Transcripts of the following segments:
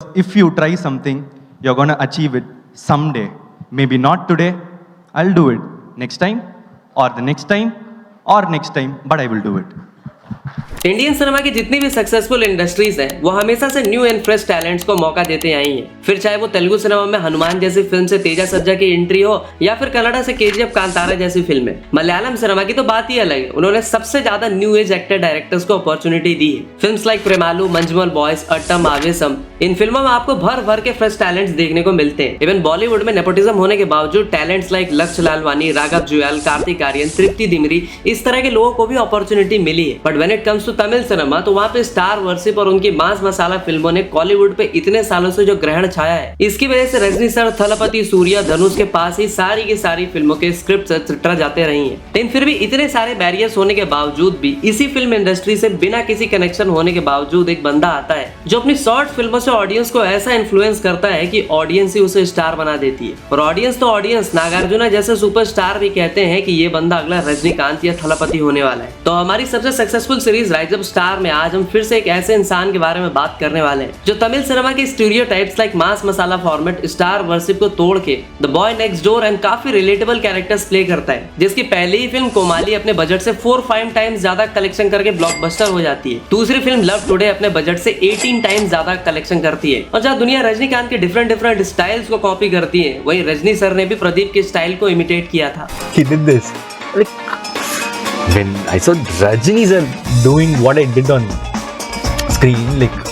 If you try something, you're gonna achieve it someday. Maybe not today, I'll do it next time, or the next time, or next time, but I will do it. Indian cinema की जितनी भी successful industries हैं वो हमेशा से new and fresh talents को मौका देते आई हैं। फिर चाहे वो तेलुगु सिनेमा में हनुमान जैसी फिल्म से तेजा सज्जा की एंट्री हो या फिर कन्नड़ा से केजीएफ कांतारा जैसी फिल्में। मलयालम सिनेमा की तो बात ही अलग है, उन्होंने सबसे ज्यादा न्यू एज एक्टर डायरेक्टर्स को अपॉर्चुनिटी दी है। Films like Premalu, Manjummel boys, Aattam, Aavesham, इन फिल्मों में आपको भर भर के फ्रेश टैलेंट्स देखने को मिलते हैं। इवन बॉलीवुड में नेपोटिज्म होने के बावजूद टैलेंट्स लाइक लक्ष्य लालवानी, राघव जुयाल, कार्तिक आर्यन, तृप्ति दिमरी, इस तरह के लोगों को भी अपॉर्चुनिटी मिली है। But when it comes to Tamil cinema तो वहाँ पे स्टार वर्शिप और उनकी मास मसाला फिल्मों ने कॉलीवुड पे इतने सालों से जो ग्रहण छाया है, इसकी वजह से रजनी सर, थलपति, सूर्या, धनुष के पास ही सारी की सारी फिल्मों के स्क्रिप्ट ट्रिटर जाते रही हैं। लेकिन फिर भी इतने सारे बैरियर्स होने के बावजूद भी इसी फिल्म इंडस्ट्री से बिना किसी कनेक्शन होने के बावजूद एक बंदा आता है जो अपनी शॉर्ट फिल्मों से ऑडियंस को ऐसा इन्फ्लुएंस करता है कि ऑडियंस ही उसे स्टार बना देती है। और ऑडियंस तो ऑडियंस, नागार्जुना जैसे सुपरस्टार भी कहते हैं कि ये बंदा अगला रजनीकांत या थलपति होने वाला है। तो हमारी सबसे successful series rise of star में आज हम फिर से एक ऐसे इंसान के बारे में बात करने वाले हैं जो तमिल सिनेमा के स्टीरियोटाइप्स लाइक मास मसाला फॉर्मेट, स्टार वर्शिप को तोड़ के the boy next door and काफी रिलेटेबल कैरेक्टर्स प्ले करता है, जिसकी पहली ही फिल्म कोमाली अपने बजट से 4-5 टाइम्स ज्यादा कलेक्शन करके ब्लॉकबस्टर हो जाती है। दूसरी फिल्म लव टुडे अपने बजट से 18 टाइम्स ज्यादा कलेक्शन करती है। और जहाँ दुनिया रजनीकांत के डिफरेंट स्टाइल्स को कॉपी करती है, वहीं रजनी सर ने भी प्रदीप के स्टाइल को इमिटेट किया था। He did this. Like, when I saw Rajini sir doing what I did on screen, like,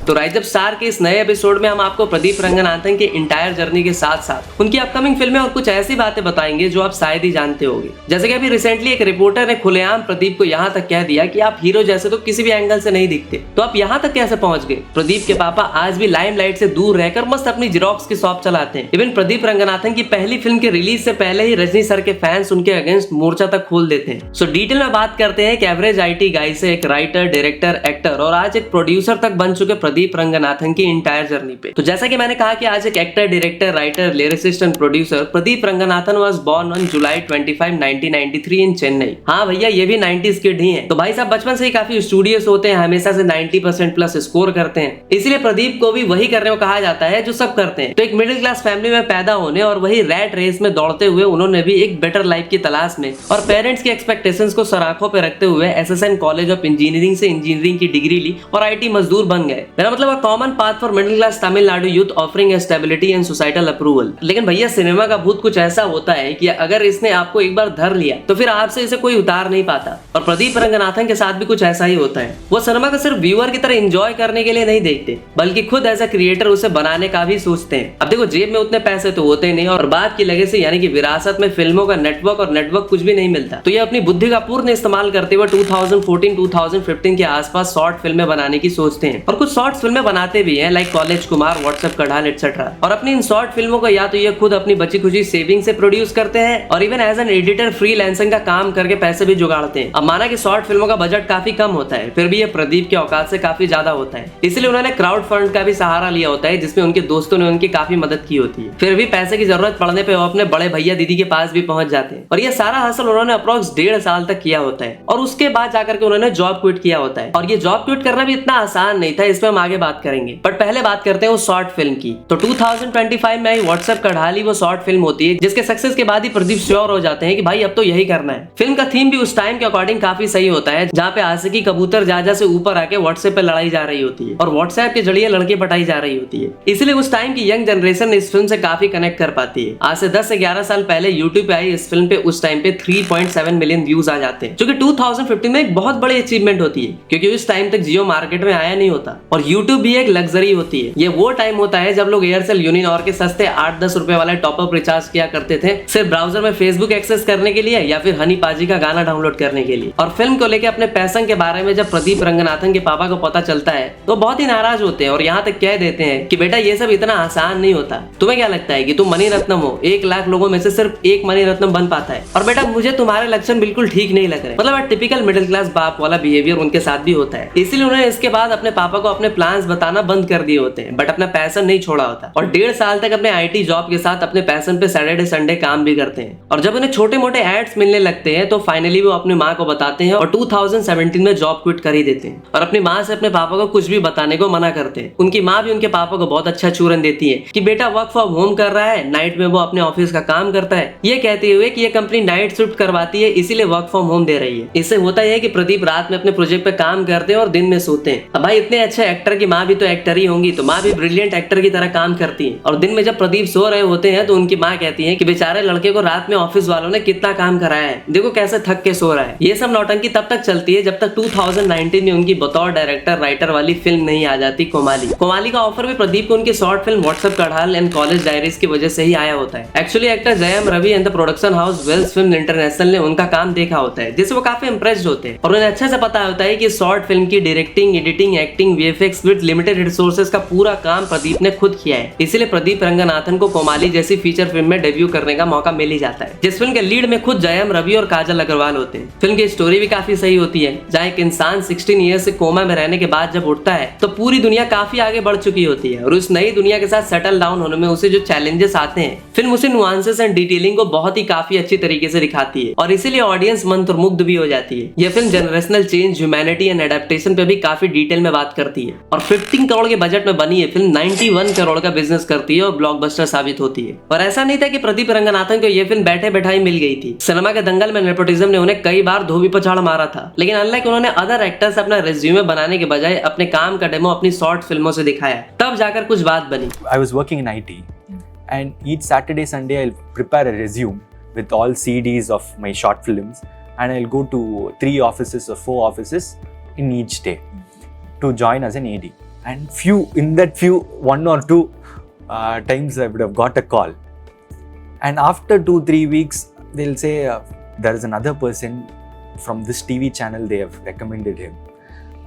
तो राइज ऑफ स्टार के इस नए एपिसोड में हम आपको प्रदीप रंगनाथन की इंटायर जर्नी के साथ साथ उनकी अपकमिंग फिल्में और कुछ ऐसी बातें बताएंगे जो आप शायद ही जानते होंगे। जैसे कि अभी रिसेंटली एक रिपोर्टर ने खुलेआम प्रदीप को यहाँ तक कह दिया कि आप हीरो जैसे तो किसी भी एंगल से नहीं दिखते, तो आप यहाँ तक कैसे पहुंच गए। प्रदीप के पापा आज भी लाइमलाइट से दूर रहकर मस्त अपनी जेरोक्स की शॉप चलाते हैं। इवन प्रदीप रंगनाथन की पहली फिल्म के रिलीज से पहले ही रजनी सर के फैंस उनके अगेंस्ट मोर्चा तक खोल देते हैं। सो डिटेल में बात करते हैं कि एवरेज IT गाय से एक राइटर, डायरेक्टर, एक्टर और आज एक प्रोड्यूसर तक बन चुके प्रदीप रंगनाथन की इंटायर जर्नी पे। तो जैसा कि मैंने कहा कि आज एक actor, director, writer, lyricist and producer, Pradeep Ranganathan was born on July 25, 1993 in Chennai. हाँ भैया, ये भी 90s किड ही हैं। तो भाई साहब बचपन से ही काफी स्टूडियस होते हैं, हमेशा से 90% प्लस स्कोर करते हैं, इसलिए प्रदीप को भी वही करने को कहा जाता है जो सब करते हैं। तो एक मिडिल क्लास फैमिली में पैदा होने और वही रैट रेस में दौड़ते हुए उन्होंने भी एक बेटर लाइफ की तलाश में और पेरेंट्स की एक्सपेक्टेशंस को सराखों पे रखते हुए SSN कॉलेज ऑफ इंजीनियरिंग से इंजीनियरिंग की डिग्री ली और IT मजदूर बन गए। मेरा मतलब common path for middle class Tamil Nadu youth offering stability and societal approval. लेकिन भैया सिनेमा का भूत कुछ ऐसा होता है कि अगर इसने आपको एक बार धर लिया तो फिर आपसे इसे कोई उतार नहीं पाता। और प्रदीप रंगनाथन के साथ भी कुछ ऐसा ही होता है। वो सिनेमा को सिर्फ व्यूअर की तरह एंजॉय करने के लिए नहीं देखते, बल्कि खुद एज अ क्रिएटर उसे बनाने का भी सोचते हैं। अब देखो, जेब में उतने पैसे तो होते नहीं और बात की लेगेसी यानी कि विरासत में फिल्मों का नेटवर्क और नेटवर्क कुछ भी नहीं मिलता। तो ये अपनी बुद्धि का पूर्ण इस्तेमाल करते हुए 2014-2015 के आसपास शॉर्ट फिल्में बनाने की सोचते हैं और कुछ शॉर्ट फिल्में बनाते भी हैं लाइक कॉलेज कुमार, व्हाट्सएप का ढाल एटसेट्रा। और अपनी इन शॉर्ट फिल्मों को या तो ये खुद अपनी बची खुची सेविंग से प्रोड्यूस करते हैं और even as an editor freelancing का काम करके पैसे भी जुगाड़ते हैं। अब माना कि शॉर्ट फिल्मों का बजट काफी कम होता है, फिर भी ये प्रदीप के औकात से काफी ज्यादा होता है, इसलिए उन्होंने क्राउड फंड का भी सहारा लिया होता है, जिसमें उनके दोस्तों ने उनकी काफी मदद की होती है। फिर भी पैसे की जरूरत पड़ने पे वो अपने बड़े भैया दीदी के पास भी पहुंच जाते हैं और ये सारा हसल उन्होंने अप्रोक्स 1.5 साल तक किया होता है और उसके बाद जाकर के उन्होंने जॉब क्विट किया होता है। और ये जॉब क्विट करना भी इतना आसान नहीं था, इसमें हम आगे बात करेंगे। बट पहले बात करते हैं उस शॉर्ट फिल्म की। तो 2025 में आई व्हाट्सएप का ढाली वो शॉर्ट फिल्म होती है जिसके सक्सेस के बाद ही प्रदीप श्योर हो जाते हैं कि भाई अब तो यही करना है। फिल्म का थीम भी उस टाइम के अकॉर्डिंग काफी सही होता है, जहाँ पे आशिकी कबूतर जा से ऊपर आके व्हाट्सएप पे लड़ाई जा रही होती है और व्हाट्सएप के जरिए लड़की पटाई जा रही होती है। इसलिए उस टाइम की यंग जनरेशन इस फिल्म से काफी कनेक्ट कर पाती है। आज से 10 से 11 साल पहले यूट्यूब पे आई इस फिल्म पे उस टाइम पे 3.7 मिलियन व्यूज आ जाते हैं, जो कि 2015 में एक बहुत बड़ी अचीवमेंट होती है, क्योंकि उस टाइम तक जियो मार्केट में आया नहीं होता और यूट्यूब भी एक लग्जरी होती है। ये वो टाइम होता है जब लोग एयरसेल, यूनिनॉर के सस्ते 8-10 रुपए वाले टॉपअप रिचार्ज किया करते थे सिर्फ ब्राउजर में फेसबुक एक्सेस करने के लिए या फिर हनी पाजी का गाना डाउनलोड करने के लिए। और फिल्म को लेकर अपने पैसन के बारे में जब प्रदीप रंगनाथन के पापा को पता चलता है तो बहुत ही नाराज होते हैं और यहाँ तक कह देते हैं कि बेटा ये सब इतना आसान नहीं होता। तुम्हें क्या लगता है कि तुम मनी रत्नम हो, 1 लाख लोगों में से सिर्फ एक मनी रत्नम बन पाता है, और बेटा मुझे तुम्हारे लक्षण बिल्कुल ठीक नहीं लग रहे। मतलब टिपिकल मिडिल क्लास बाप वाला बिहेवियर उनके साथ भी होता है। इसीलिए उन्होंने इसके बाद अपने पापा को अपने प्लान्स बताना बंद कर दिए होते हैं, बट अपना पैशन नहीं छोड़ा होता और 1.5 साल तक अपने आईटी जॉब के साथ अपने पैशन पे सैटरडे संडे काम भी करते हैं। और जब उन्हें छोटे मोटे एड्स मिलने लगते हैं तो फाइनली वो अपनी माँ को बताते हैं और 2017 में जॉब क्विट कर ही देते हैं और अपनी माँ से अपने पापा को कुछ भी बताने को मना करते हैं। उनकी माँ भी उनके पापा को बहुत अच्छा चूरन देती है कि बेटा वर्क फ्रॉम होम कर रहा है, नाइट में वो अपने ऑफिस का काम करता है, ये कहते हुए कि ये कंपनी नाइट शिफ्ट करवाती है इसीलिए वर्क फ्रॉम होम दे रही है। इससे होता है कि प्रदीप रात में अपने प्रोजेक्ट पे काम करते हैं और दिन में सोते हैं। अब भाई इतने अच्छे एक्टर की माँ भी तो एक्टर ही होंगी, तो माँ भी ब्रिलियंट एक्टर की तरह काम करती है और दिन में जब प्रदीप सो रहे होते हैं तो उनकी माँ कहती है कि बेचारे लड़के को रात में ऑफिस वालों ने कितना काम कराया है, देखो कैसे थक के सो रहा है। ये सब नौटंकी तब तक चलती है जब तक 2019 में उनकी बतौर डायरेक्टर राइटर वाली फिल्म नहीं आ जाती कोमाली। कोमाली का ऑफर भी प्रदीप को उनकी short film WhatsApp Kadhal and college diaries की वजह से ही आया होता है। Actually actor Jayam Ravi and the production house Vels film international ने उनका काम देखा होता है, जिससे वो काफी इंप्रेस्ड होते हैं और उन्हें अच्छे से पता होता है कि शॉर्ट फिल्म की directing, editing, acting, VFX with limited resources का पूरा काम प्रदीप ने खुद किया है। इसीलिए प्रदीप रंगनाथन को कोमाली जैसी फीचर फिल्म में डेब्यू करने का मौका मिल ही जाता है, जिस फिल्म के लीड में खुद जयम रवि और काजल अग्रवाल होते हैं। फिल्म की स्टोरी भी काफी सही होती है, जहाँ एक इंसान 16 ईयर्स से कोमा में रहने के बाद जब उठता है तो पूरी दुनिया काफी आगे बढ़ चुकी होती है और उस नई दुनिया के साथ सेटल डाउन होने में उसे जो चैलेंजेस आते हैं, फिल्म उसे नुआंसेस एंड डिटेलिंग को बहुत ही काफी अच्छी तरीके से दिखाती है और इसीलिए ऑडियंस मंत्रमुग्ध भी हो जाती है। यह film generational change, humanity and adaptation पे भी काफी डिटेल में बात करती है और 15 करोड़ के बजट में बनी है फिल्म 91 करोड़ का बिजनेस करती है और ब्लॉकबस्टर साबित होती है। और ऐसा नहीं था कि प्रदीप रंगनाथन को यह फिल्म बैठे बैठाई मिल गई थी। सिनेमा के दंगल में नेपोटिज्म ने उन्हें कई बार धोबी पर झाड़ मारा था, लेकिन अनलाइक उन्होंने अदर एक्टर्स अपना रिज्यूमे बनाने के बजाय अपने काम का डेमो अपनी शॉर्ट फिल्मों से दिखाया, तब जाकर कुछ बात बनी। I was working in IT, and each Saturday, Sunday, I'll prepare a resume with all CDs of my short films, and I'll go to 3 offices or 4 offices in each day to join as an AD. And in that few 1 or 2 times, I would have got a call. And after 2-3 weeks, they'll say, there is another person from this TV channel, they have recommended him.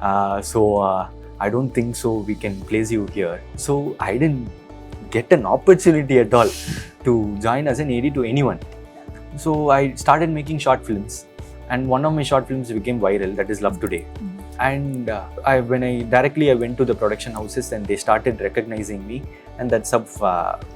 I don't think so we can place you here. So I didn't get an opportunity at all to join as an AD to anyone. So I started making short films, and one of my short films became viral, that is Love Today. And when I went to the production houses and they started recognizing me, and that's how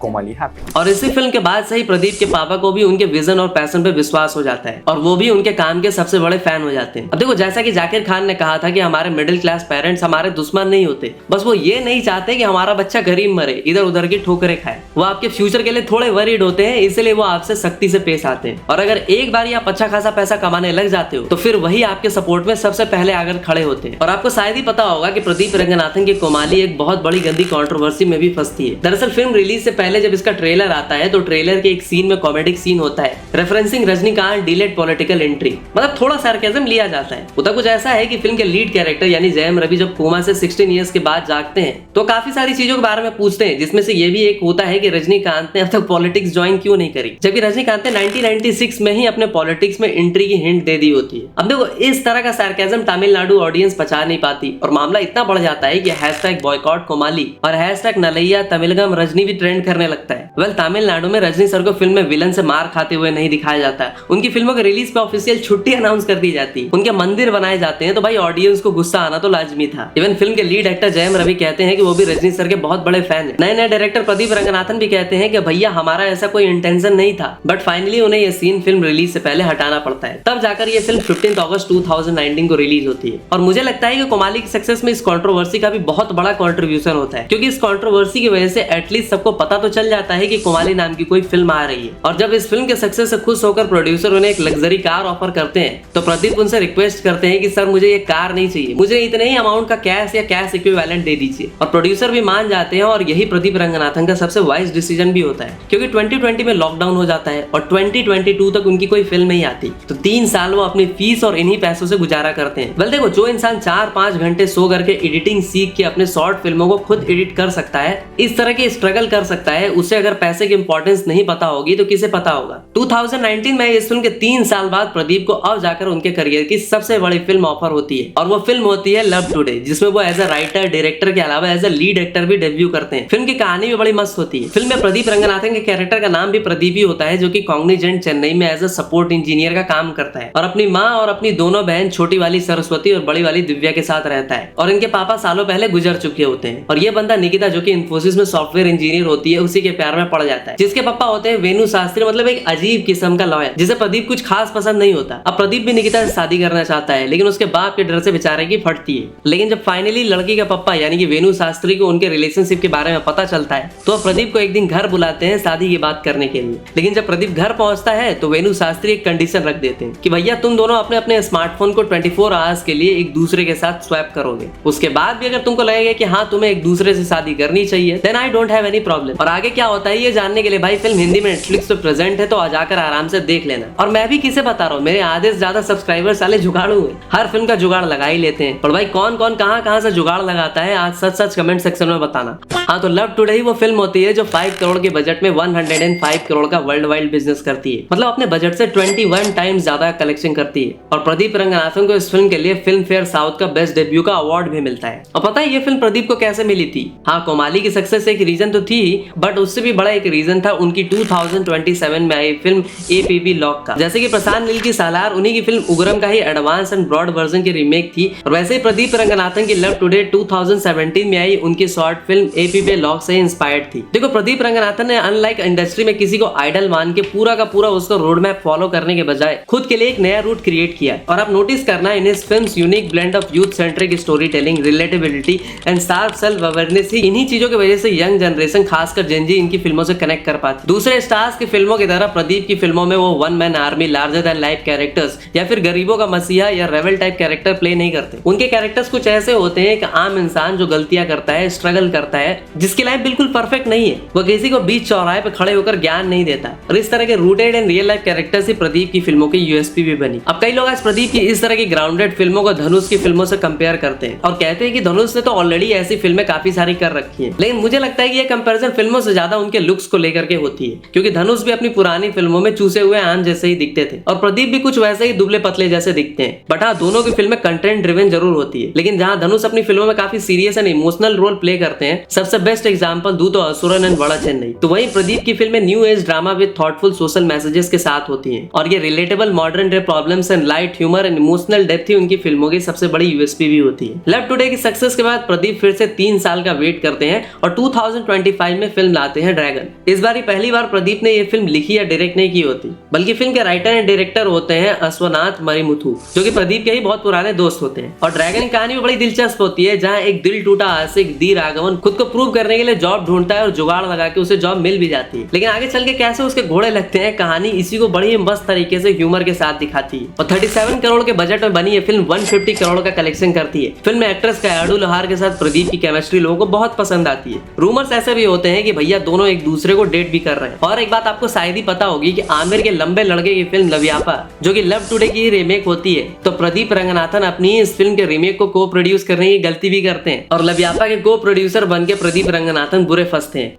Komali happened. और इसी film के बाद से ही प्रदीप के पापा को भी उनके विजन और पैशन पे विश्वास हो जाता है और वो भी उनके काम के सबसे बड़े फैन हो जाते हैं। अब देखो, जैसा कि जाकिर खान ने कहा था कि हमारे मिडिल क्लास पेरेंट्स हमारे दुश्मन नहीं होते, बस वो ये नहीं चाहते कि हमारा बच्चा गरीब मरे, इधर उधर की ठोकरें खाए। वो आपके फ्यूचर के लिए थोड़े वरीड होते हैं, इसलिए वो आपसे सख्ती से पेश आते हैं और अगर एक बार आप अच्छा खासा पैसा कमाने लग जाते हो तो फिर वही आपके सपोर्ट में सबसे पहले आकर खड़े होते हैं। और आपको शायद ही पता होगा कि प्रदीप रंगनाथन की कोमाली एक बहुत बड़ी गंदी कंट्रोवर्सी में भी फंसती है। दरअसल फिल्म रिलीज से पहले जब इसका ट्रेलर आता है तो ट्रेलर के एक सीन में कॉमेडिक सीन होता है, referencing Rajinikanth delayed political entry, मतलब थोड़ा सार्केज्म लिया जाता है। होता कुछ ऐसा है कि फिल्म के लीड कैरेक्टर यानी जयम रवि जब कोमा से 16 इयर्स के बाद जागते हैं तो काफी सारी चीजों के बारे में पूछते हैं, जिसमें से ये भी एक होता है कि रजनीकांत ने अब तक पॉलिटिक्स ज्वाइन क्यों नहीं करी, जबकि रजनीकांत ने 1996 में ही अपने पॉलिटिक्स में एंट्री की हिंट दे दी होती है। अब देखो, इस तरह का सार्केज्म तमिलनाडु ऑडियंस पचा नहीं पाती और मामला इतना बढ़ जाता है कि हैशटैग बॉयकॉट कोमाली और हैशटैग नलैया तमिलगम रजनी भी ट्रेंड करने लगता है। वेल, तमिलनाडु में रजनी सर को फिल्म में विलन से मार खाते हुए नहीं दिखाया जाता, उनकी फिल्मों के रिलीज पे ऑफिशियल छुट्टी अनाउंस कर दी जाती है, उनके मंदिर बनाए जाते हैं, तो भाई ऑडियंस को गुस्सा आना तो लाजमी था। इवन फिल्म के लीड एक्टर जयम रवि कहते हैं कि वो भी रजनी सर के बहुत बड़े फैन हैं। नए नए डायरेक्टर प्रदीप रंगनाथन भी कहते हैं कि भैया हमारा ऐसा कोई इंटेंशन नहीं था, बट फाइनली उन्हें ये सीन फिल्म रिलीज से पहले हटाना पड़ता है। तब जाकर ये फिल्म 15 अगस्त 2019 को रिलीज होती है और मुझे लगता है कि कोमाली की सक्सेस में इस कंट्रोवर्सी का भी बहुत बड़ा कंट्रीब्यूशन होता है, क्योंकि इस कंट्रोवर्सी की वजह से एटलीस्ट सबको पता तो चल जाता है कि कोमाली नाम की कोई फिल्म आ रही है। और जब इस फिल्म के सक्सेस से खुश होकर प्रोड्यूसर उन्हें एक लग्जरी कार ऑफर करते हैं तो प्रदीप उनसे रिक्वेस्ट करते हैं कि सर मुझे ये कार नहीं चाहिए, मुझे इतने ही अमाउंट का कैश या कैश इक्विवेलेंट दे दीजिए। और प्रोड्यूसर भी मान जाते हैं और यही प्रदीप रंगनाथन का सबसे वाइज डिसीजन भी होता है, क्योंकि 2020 में लॉकडाउन हो जाता है और 2022 तक उनकी कोई फिल्म नहीं आती, तो 3 साल वो अपनी फीस और इन्हीं पैसों से गुजारा करते हैं। वेल देखो, जो इंसान 4-5 घंटे सो करके एडिटिंग सीख के अपने शॉर्ट फिल्मों को खुद एडिट कर सकता है, इस तरह के स्ट्रगल कर सकता है, उसे अगर पैसे की इंपॉर्टेंस नहीं पता होगी तो किसे पता होगा। 2019 में इस फिल्म के 3 साल बाद प्रदीप को अब जाकर उनके करियर की सबसे बड़ी फिल्म ऑफर होती है और वो फिल्म होती है लव टुडे, जिसमें वो एज अ राइटर डायरेक्टर के अलावा एज अ लीड एक्टर भी डेब्यू करते हैं। फिल्म की कहानी भी बड़ी मस्त होती है। फिल्म में प्रदीप रंगनाथन के कैरेक्टर का नाम भी प्रदीप ही होता है, जो कि कॉग्निजेंट चेन्नई में एज अ सपोर्ट इंजीनियर का काम करता है और अपनी माँ और अपनी दोनों बहन, छोटी वाली सरस्वती और बड़ी वाली दिव्या के साथ रहता है और इनके पापा सालों पहले गुजर चुके होते हैं और ये बंदा निकिता जो कि इन्फोसिस में सॉफ्टवेयर इंजीनियर होती है उसी के प्यार में पड़ जाता है, जिसके पापा होते हैं वेणु शास्त्री, मतलब एक अजीब किस्म का लॉयर जिसे प्रदीप कुछ खास पसंद नहीं होता। अब प्रदीप भी निकिता से शादी करना चाहता है लेकिन उसके बाप के डर से बेचारे की फटती है। लेकिन जब फाइनली लड़की का पप्पा यानी कि वेणु शास्त्री को उनके रिलेशनशिप के बारे में पता चलता है तो प्रदीप को एक दिन घर बुलाते हैं शादी की बात करने के लिए। लेकिन जब प्रदीप घर पहुंचता है तो वेणु शास्त्री एक कंडीशन रख देते हैं कि भैया तुम दोनों अपने अपने स्मार्टफोन को 24 आवर्स के लिए एक दूसरे के साथ स्वैप करोगे, उसके बाद भी अगर तुमको लगेगा कि हाँ तुम्हें एक दूसरे से शादी करनी चाहिए then I don't have any problem. और आगे क्या होता है ये जानने के लिए भाई फिल्म हिंदी में नेटफ्लिक्स पे प्रेजेंट है तो आ जाकर आराम से देख लेना। और मैं भी किसे बता रहा हूँ, मेरे आधे से ज्यादा सब्सक्राइबर साले जुगाड़ू हैं, हर फिल्म का जुगाड़ लगा ही लेते हैं। पर भाई कौन कौन कहाँ से जुगाड़ लगाता है आज सच सच कमेंट सेक्शन में बताना। हाँ तो लव टुडे ही वो फिल्म होती है जो 5 करोड़ के बजट में 105 करोड़ का वर्ल्ड वाइड बिजनेस करती है, मतलब अपने बजट से 21 टाइम्स ज्यादा कलेक्शन करती है। और प्रदीप रंगनाथन को इस फिल्म के लिए फिल्म फेयर साउथ का बेस्ट डेब्यू का अवार्ड भी मिलता है। और पता है ये फिल्म प्रदीप को कैसे मिली थी? हाँ कोमाली की सक्सेस एक रीजन तो थी बट उससे भी बड़ा एक रीजन था उनकी 2027 में आई फिल्म APB लॉक का। जैसे कि प्रशांत नील की सालार उन्हीं की फिल्म उग्रम का ही एडवांस एंड ब्रॉड वर्जन की रीमेक थी और वैसे ही प्रदीप रंगनाथन की लव टुडे 2017 में आई उनकी शॉर्ट फिल्म APB लॉक से इंस्पायर्ड थी। देखो प्रदीप रंगनाथन ने अनलाइक इंडस्ट्री में किसी को आइडल मान के पूरा का पूरा उसको रोड मैप फॉलो करने के बजाय खुद के लिए एक नया रूट क्रिएट किया। और आप नोटिस करना in his films unique blend of youth centric story telling, relatability and sharp self awareness ही इन्हीं चीजों की वजह से यंग जनरेशन खासकर जेन जी इनकी फिल्मों से कनेक्ट कर पाती। दूसरे स्टार्स की फिल्मों की तरह प्रदीप की फिल्मों में वो one man army, larger than life characters या फिर गरीबों का मसीहा या रेबल टाइप कैरेक्टर प्ले नहीं करते। उनके कैरेक्टर्स कुछ ऐसे होते हैं एक आम इंसान जो गलतियां करता है, स्ट्रगल करता है, जिसकी लाइफ बिल्कुल परफेक्ट नहीं है, वो किसी को बीच चौराहे पे खड़े होकर ज्ञान नहीं देता। और इस तरह के rooted and real life characters ही प्रदीप की फिल्मों की USP भी बनी। अब कई लोग आज प्रदीप की इस तरह की ग्राउंडेड फिल्मों को धनुष की फिल्मों से कंपेयर करते हैं और कहते हैं कि धनुष ने तो ऑलरेडी ऐसी फिल्में काफी सारी कर रखी हैं। लेकिन मुझे लगता है कि ये कंपैरिजन फिल्मों से ज्यादा उनके लुक्स को लेकर के होती है, क्योंकि धनुष भी अपनी पुरानी फिल्मों में चूसे हुए आम जैसे ही दिखते थे और प्रदीप भी कुछ वैसे ही दुबले पतले जैसे दिखते हैं। बट हाँ दोनों की फिल्में कंटेंट ड्रिवन जरूर होती है, लेकिन जहां धनुष अपनी फिल्मों में काफी serious and emotional role play करते हैं, सबसे बेस्ट एग्जांपल दूं तो असुरन एंड बड़ा चेन्नई, तो वहीं प्रदीप की फिल्में new age drama with thoughtful social messages के साथ होती हैं और ये relatable modern day problems and light humour and emotional depth ही उनकी फिल्मों की सबसे बड़ी USP भी होती है। लव टुडे की सक्सेस के बाद प्रदीप फिर से 3 साल का वेट करते हैं और 2025 में फिल्म लाते हैं ड्रैगन। इस बार पहली बार प्रदीप ने ये फिल्म लिखी या डायरेक्ट नहीं की होती, बल्कि फिल्म के राइटर एंड डायरेक्टर होते हैं अश्वनाथ मरिमुथु, जो कि प्रदीप के ही बहुत पुराने दोस्त होते हैं। और ड्रैगन की कहानी भी बड़ी दिलचस्प होती है, जहाँ एक दिल टूटा आशिक दी राघवन खुद को प्रूव करने के लिए जॉब ढूंढता है और जुगाड़ लगा के उसे जॉब मिल भी जाती है। लेकिन आगे चल के कैसे उसके घोड़े लगते हैं, कहानी इसी को बड़ी मस्त तरीके से ह्यूमर के साथ दिखाती है। और 37 करोड़ के बजट में बनी ये फिल्म 150 करोड़ का कलेक्शन करती है। फिल्म में एक्ट्रेस कयाडू लोहार के साथ प्रदीप की केमिस्ट्री लोगों को बहुत पसंद आती है। रूमर्स ऐसे भी होते हैं कि भैया दोनों एक दूसरे को डेट भी कर रहे हैं। और एक बात आपको शायद ही पता होगी कि आमिर के लंबे लड़के की फिल्म लव्यापा, जो कि लव टुडे की रीमेक होती है, तो प्रदीप रंगनाथन अपनी इस फिल्म के रीमेक को प्रोड्यूस करने की गलती भी करते हैं और लव्यापा के प्रोड्यूसर बन के प्रदीप रंगनाथन बुरे फंसते हैं,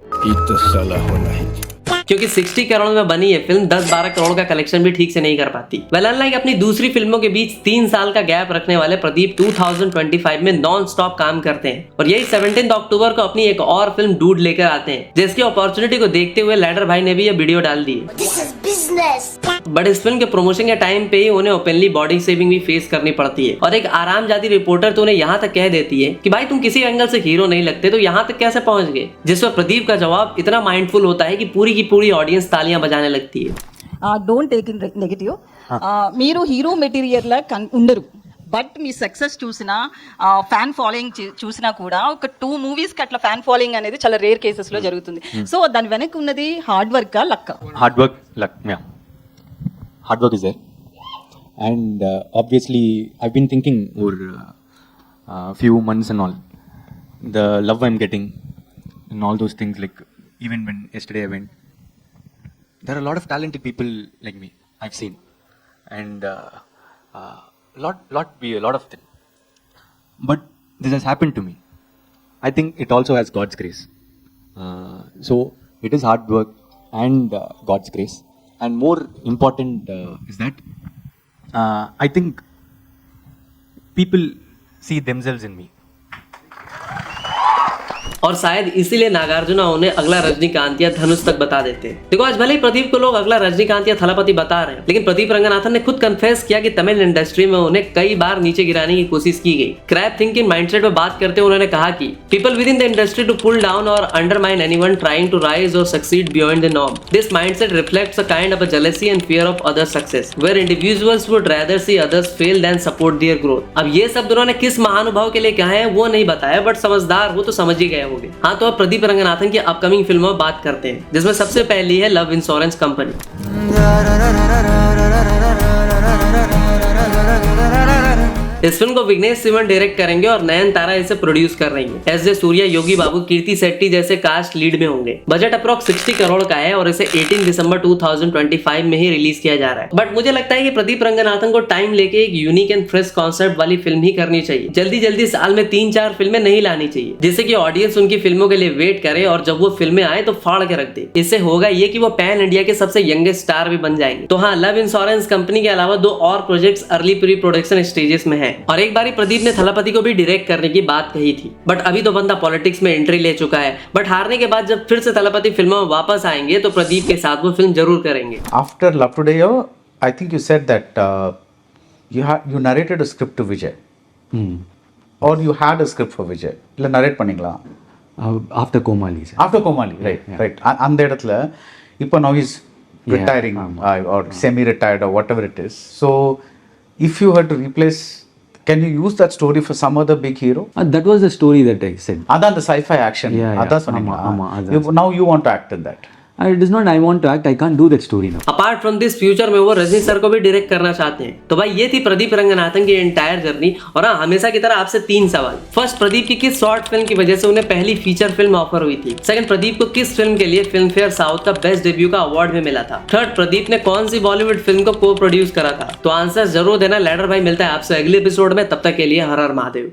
क्योंकि 60 करोड़ में बनी ये फिल्म 10-12 करोड़ का कलेक्शन भी ठीक से नहीं कर पाती। वेल अनलाइक अपनी दूसरी फिल्मों के बीच 3 साल का गैप रखने वाले प्रदीप 2025 में नॉन स्टॉप काम करते हैं और यही 17 अक्टूबर को अपनी एक और फिल्म डूड लेकर आते हैं, जिसकी अपॉर्चुनिटी को देखते हुए लैडर भाई ने भी ये वीडियो डाल दी है। बट इस फिल्म के प्रमोशन के टाइम पे ही उन्हें ओपनली बॉडी शेविंग भी फेस करनी पड़ती है और एक आरामजादी रिपोर्टर तो उन्हें यहाँ तक कह देती है कि भाई तुम किसी एंगल से हीरो नहीं लगते, तो यहाँ तक कैसे पहुंच गए? जिस पर प्रदीप का जवाब इतना माइंडफुल होता है कि पूरी की पूरी ऑडियंस तालियां बजाने लगती है। Don't take in negative. మీరు హీరో మెటీరియల్ ఉండరు, బట్ మీ సక్సెస్ చూసినా ఫ్యాన్ ఫాలోయింగ్ చూసినా కూడా ఒక 2 మూవీస్కి అట్లా ఫ్యాన్ ఫాలోయింగ్ అనేది చాలా రేర్ కేసెస్లో జరుగుతుంది. సో దాని వెనక ఉన్నది hard work luck? Hard work, luck, yeah. Hard work is there. And obviously, I've been thinking over few months and all, the love I'm getting and all those things, like even when yesterday I went, there are a lot of talented people like me I've seen, and a lot of them. But this has happened to me. I think it also has God's grace. So it is hard work and God's grace. And more important is that I think people see themselves in me. और शायद इसीलिए नागार्जुना उन्हें अगला रजनीकांत या धनुष तक बता देते हैं। देखो आज भले ही प्रदीप को लोग अगला रजनीकांत या थलापति बता रहे हैं, लेकिन प्रदीप रंगनाथन ने खुद कन्फेस किया कि तमिल इंडस्ट्री में उन्हें कई बार नीचे गिराने की कोशिश की गई। क्रैप थिंकिंग माइंडसेट में बात करते हुए उन्होंने कहा कि people within the industry to pull down और undermine anyone trying to rise और succeed beyond the norm. This mindset reflects a kind of a jealousy and fear of other success where individuals would rather see others fail than support their growth. अब ये शब्द उन्होंने किस महानुभाव के लिए कहा है वो नहीं बताया, बट समझदार हो तो समझ ही गए होंगे। हाँ, तो अब प्रदीप रंगनाथन की अपकमिंग फिल्मों में बात करते हैं, जिसमें सबसे पहली है लव इंश्योरेंस कंपनी। इस फिल्म को विघ्नेश शिवन डायरेक्ट करेंगे और नयनतारा इसे प्रोड्यूस कर रही है। एस जे सूर्या, योगी बाबू, कीर्ति शेट्टी जैसे कास्ट लीड में होंगे। बजट अप्रॉक्स 60 करोड़ का है और इसे 18 दिसंबर 2025 में ही रिलीज किया जा रहा है। बट मुझे लगता है कि प्रदीप रंगनाथन को टाइम लेके एक यूनिक एंड फ्रेश कॉन्सेप्ट वाली फिल्म ही करनी चाहिए। जल्दी जल्दी साल में 3-4 फिल्में नहीं लानी चाहिए, जिससे कि ऑडियंस उनकी फिल्मों के लिए वेट करे और जब वो फिल्में आए तो फाड़ के रख दे। इससे होगा ये कि वो पैन इंडिया के सबसे यंगेस्ट स्टार भी बन जाएंगे। तो हाँ, लव इंश्योरेंस कंपनी के अलावा 2 और projects early pre production stages में है। और एक बारी प्रदीप ने थलापति को भी डायरेक्ट करने की बात कही थी, बट अभी तो बंदा पॉलिटिक्स में एंट्री ले चुका है। बट हारने के बाद जब फिर से थलापति फिल्मों में वापस आएंगे तो प्रदीप के साथ वो फिल्म जरूर करेंगे। After Love Today, I think you said that you narrated a script to Vijay, or you had a script for Vijay. இல்ல narrate பண்ணீங்களா? After Komali, sir. After Komali, right. அந்த இடத்துல இப்போ now he's retiring or semi-retired or whatever it is. So if you had to replace, can you use that story for some other big hero? That was the story that I said. அதான் அந்த sci-fi action. Yeah. அதான் சொன்னீங்களா? ஆமா, அதான். Now you want to act in that. It is not I want to act, I can't do that story now. Apart from this future में वो Rajni sir को भी डायरेक्ट करना चाहते हैं। तो भाई ये थी प्रदीप रंगनाथन की एंटायर जर्नी। और हाँ, हमेशा की तरह आपसे 3 सवाल। फर्स्ट, प्रदीप की किस शॉर्ट फिल्म की वजह से उन्हें पहली फीचर फिल्म ऑफर हुई थी? सेकंड, प्रदीप को किस फिल्म के लिए फिल्म फेयर साउथ का बेस्ट डेब्यू का अवार्ड भी मिला था? थर्ड, प्रदीप ने कौन सी बॉलीवुड फिल्म को को प्रोड्यूस करा था? तो आंसर जरूर देना। लैडर भाई मिलता है आपसे अगले एपिसोड में, तब तक के लिए हर हर महादेव।